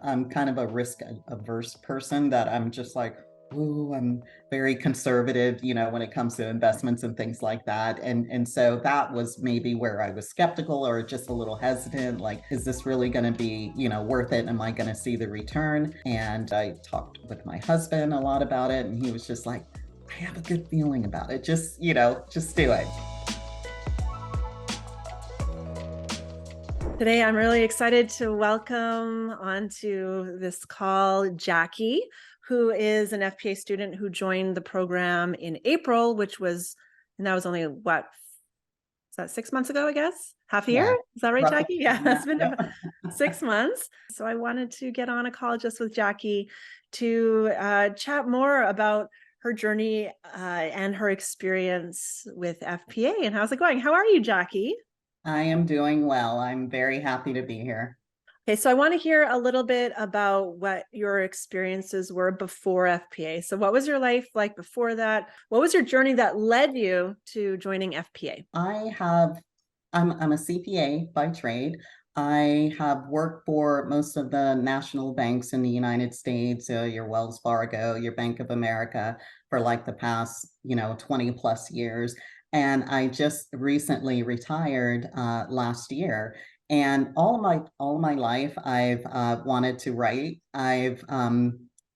I'm kind of a risk averse person that I'm just like, ooh, I'm very conservative, when it comes to investments and things like that. And so that was maybe where I was skeptical or just a little hesitant, like, is this really going to be, worth it? Am I going to see the return? And I talked with my husband a lot about it, and he was just like, I have a good feeling about it. Just do it. Today, I'm really excited to welcome onto this call Jackie, who is an FPA student who joined the program in April, and that was only is that 6 months ago, I guess? Half a year? Yeah. Is that right, Roughly Jackie? Yeah, around it's that. been Yep. about 6 months. So I wanted to get on a call just with Jackie to chat more about her journey and her experience with FPA. And how's it going? How are you, Jackie? I am doing well. I'm very happy to be here. Okay, so I want to hear a little bit about what your experiences were before FPA. So what was your life like before that? What was your journey that led you to joining FPA? I'm a CPA by trade. I have worked for most of the national banks in the United States, your Wells Fargo, your Bank of America, for like the past, 20 plus years. And I just recently retired last year. And all of my life, I've wanted to write. I've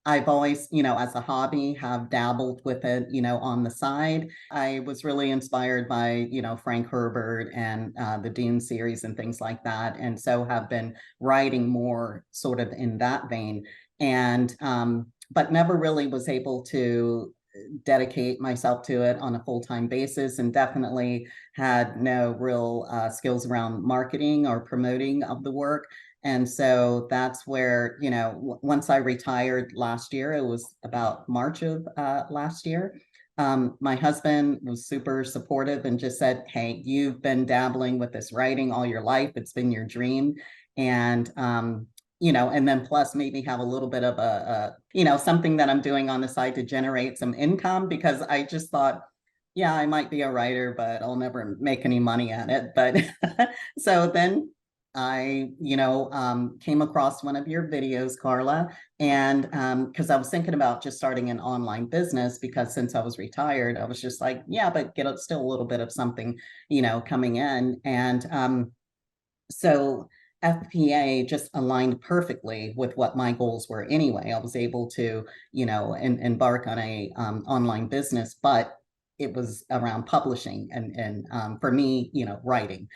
always, as a hobby, have dabbled with it, on the side. I was really inspired by, Frank Herbert and the Dune series and things like that. And so have been writing more sort of in that vein. And, but never really was able to dedicate myself to it on a full-time basis, and definitely had no real skills around marketing or promoting of the work. And so that's where, once I retired last year, it was about March of last year. My husband was super supportive and just said, hey, you've been dabbling with this writing all your life. It's been your dream. And, and then plus maybe have a little bit of something that I'm doing on the side to generate some income, because I just thought, yeah, I might be a writer, but I'll never make any money at it. But so then I, came across one of your videos, Carla, and because I was thinking about just starting an online business, because since I was retired, I was just like, yeah, but get still a little bit of something, coming in. And so FPA just aligned perfectly with what my goals were anyway. I was able to, embark on a online business, but it was around publishing and for me, writing.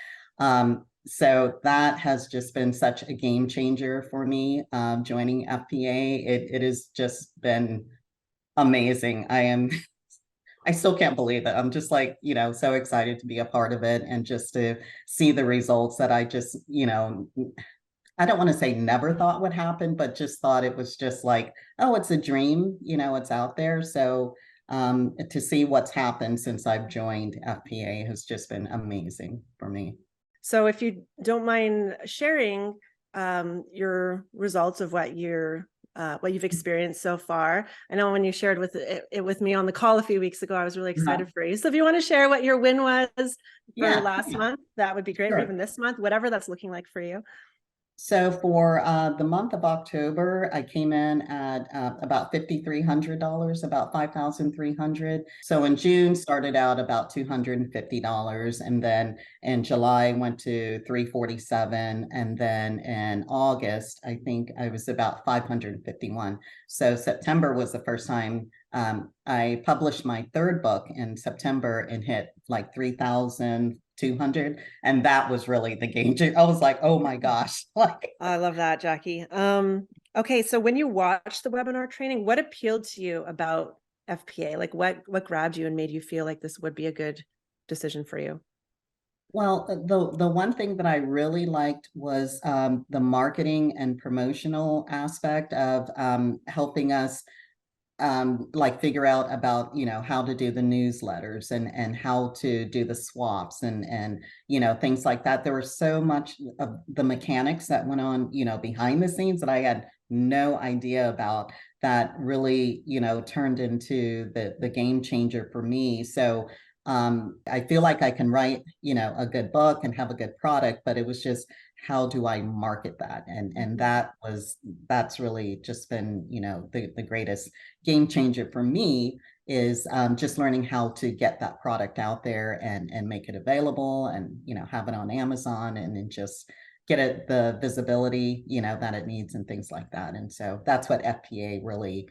So that has just been such a game changer for me, joining FPA. It has just been amazing. I still can't believe it. I'm just like, so excited to be a part of it and just to see the results that I just, I don't want to say never thought would happen, but just thought it was just like, oh, it's a dream, it's out there. So to see what's happened since I've joined FPA has just been amazing for me. So if you don't mind sharing your results of what you've experienced so far. I know when you shared it with me on the call a few weeks ago, I was really Uh-huh. excited for you. So if you want to share what your win was for Yeah, last month, that would be great, or even sure. this month, whatever that's looking like for you. So for the month of October, I came in at about $5,300, about 5,300. So in June, started out about $250, and then in July went to 347, and then in August, I think I was about 551. So September was the first time I published my third book in September and hit like 3,200, and that was really the game changer. I was like, oh my gosh. Like, I love that, Jackie. Okay, so when you watched the webinar training, what appealed to you about FPA? Like what grabbed you and made you feel like this would be a good decision for you? well, the one thing that I really liked was the marketing and promotional aspect of helping us like figure out about, how to do the newsletters and how to do the swaps and things like that. There was so much of the mechanics that went on, behind the scenes that I had no idea about, that really, turned into the game changer for me. So I feel like I can write, a good book and have a good product, but it was just how do I market that? And that's really just been, the greatest game changer for me is just learning how to get that product out there and make it available and, have it on Amazon and then just get it the visibility, that it needs and things like that. And so that's what FPA really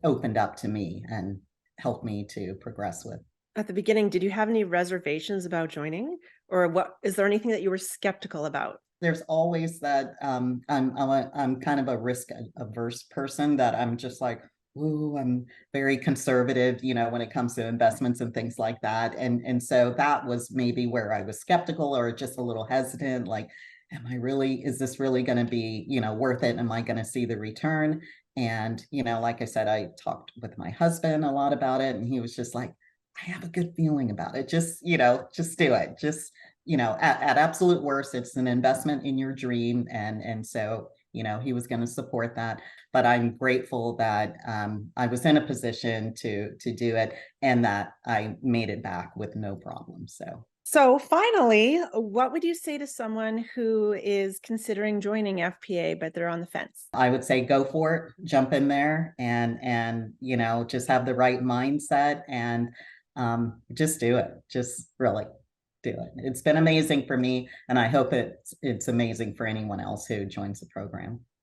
opened up to me and helped me to progress with. At the beginning, did you have any reservations about joining? Or is there anything that you were skeptical about? There's always that I'm kind of a risk averse person that I'm just like, ooh, I'm very conservative, when it comes to investments and things like that. And so that was maybe where I was skeptical or just a little hesitant, like, is this really going to be, worth it? Am I going to see the return? And, like I said, I talked with my husband a lot about it, and he was just like, I have a good feeling about it. Just do it. Just at absolute worst, it's an investment in your dream. And so, he was going to support that. But I'm grateful that I was in a position to do it and that I made it back with no problem. So finally, what would you say to someone who is considering joining FPA, but they're on the fence? I would say go for it, jump in there and just have the right mindset and just do it. Just really do it. It's been amazing for me, and I hope it's amazing for anyone else who joins the program.